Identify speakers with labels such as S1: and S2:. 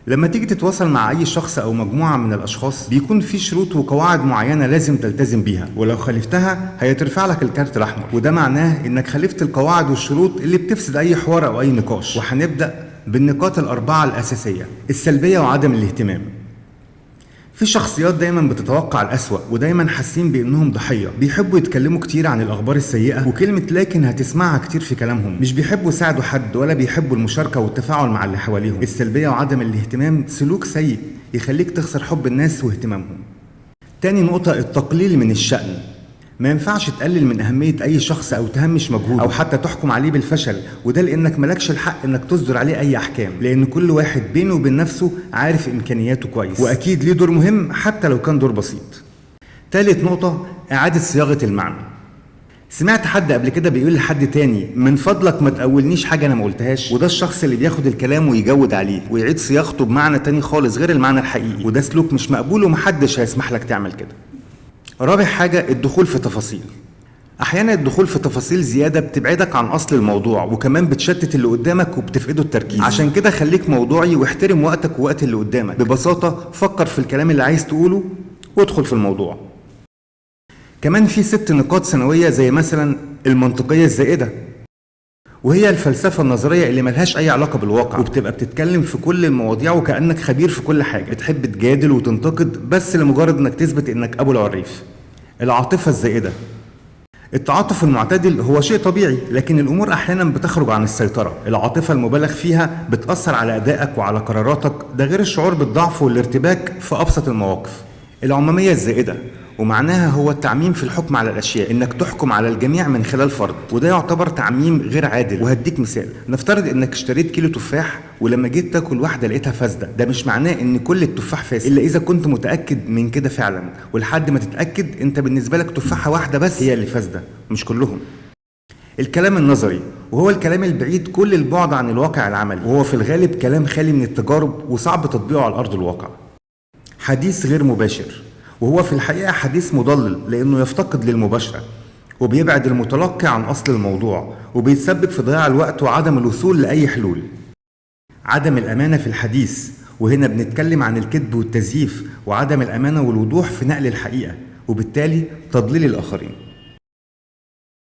S1: لما تيجي تتواصل مع اي شخص او مجموعة من الاشخاص بيكون في شروط وقواعد معينة لازم تلتزم بيها، ولو خالفتها هيترفع لك الكارت الاحمر، وده معناه انك خالفت القواعد والشروط اللي بتفسد اي حوار او اي نقاش. وهنبدأ بالنقاط الاربعة الاساسية: السلبية وعدم الاهتمام. في شخصيات دايما بتتوقع الأسوأ ودايما حاسين بانهم ضحيه، بيحبوا يتكلموا كتير عن الاخبار السيئه، وكلمه لكن هتسمعها كتير في كلامهم. مش بيحبوا يساعدوا حد ولا بيحبوا المشاركه والتفاعل مع اللي حواليهم. السلبيه وعدم الاهتمام سلوك سيء يخليك تخسر حب الناس واهتمامهم. تاني نقطه: التقليل من الشأن. ما ينفعش تقلل من أهمية أي شخص أو تهمش مجهوده أو حتى تحكم عليه بالفشل، وده لأنك ملكش الحق إنك تصدر عليه أي أحكام، لأن كل واحد بينه وبين نفسه عارف إمكانياته كويس، وأكيد ليه دور مهم حتى لو كان دور بسيط. تالت نقطة: إعادة صياغة المعنى. سمعت حد قبل كده بيقول لحد تاني: من فضلك ما تقولنيش حاجة أنا ما قلتهاش. وده الشخص اللي بياخد الكلام ويجود عليه ويعيد صياغته بمعنى تاني خالص غير المعنى الحقيقي، وده سلوك مش مقبول ومحدش هيسمح لك تعمل كده. رابع حاجة: الدخول في تفاصيل. احيانا الدخول في تفاصيل زياده بتبعدك عن اصل الموضوع، وكمان بتشتت اللي قدامك وبتفقده التركيز. عشان كده خليك موضوعي واحترم وقتك ووقت اللي قدامك. ببساطه فكر في الكلام اللي عايز تقوله وادخل في الموضوع. كمان في 6 نقاط ثانويه، زي مثلا المنطقيه الزائده، وهي الفلسفه النظريه اللي ملهاش اي علاقه بالواقع، وبتبقى بتتكلم في كل المواضيع وكانك خبير في كل حاجه، بتحب تجادل وتنتقد بس لمجرد انك تثبت انك ابو العريف. العاطفه الزائده. التعاطف المعتدل هو شيء طبيعي، لكن الامور احيانا بتخرج عن السيطره. العاطفه المبالغ فيها بتاثر على ادائك وعلى قراراتك، ده غير الشعور بالضعف والارتباك في ابسط المواقف. العموميه الزائده، ومعناها هو التعميم في الحكم على الاشياء، انك تحكم على الجميع من خلال فرد، وده يعتبر تعميم غير عادل. وهديك مثال: نفترض انك اشتريت كيلو تفاح ولما جيت تاكل واحده لقيتها فاسده، ده مش معناه ان كل التفاح فاسد، الا اذا كنت متاكد من كده فعلا، ولحد ما تتاكد انت بالنسبه لك تفاحه واحده بس هي اللي فاسده مش كلهم. الكلام النظري، وهو الكلام البعيد كل البعد عن الواقع العملي، وهو في الغالب كلام خالي من التجارب وصعب تطبيقه على ارض الواقع. حديث غير مباشر، وهو في الحقيقة حديث مضلل لأنه يفتقد للمباشرة، وبيبعد المتلقي عن أصل الموضوع، وبيتسبب في ضياع الوقت وعدم الوصول لأي حلول. عدم الأمانة في الحديث، وهنا بنتكلم عن الكذب والتزييف وعدم الأمانة والوضوح في نقل الحقيقة، وبالتالي تضليل الآخرين.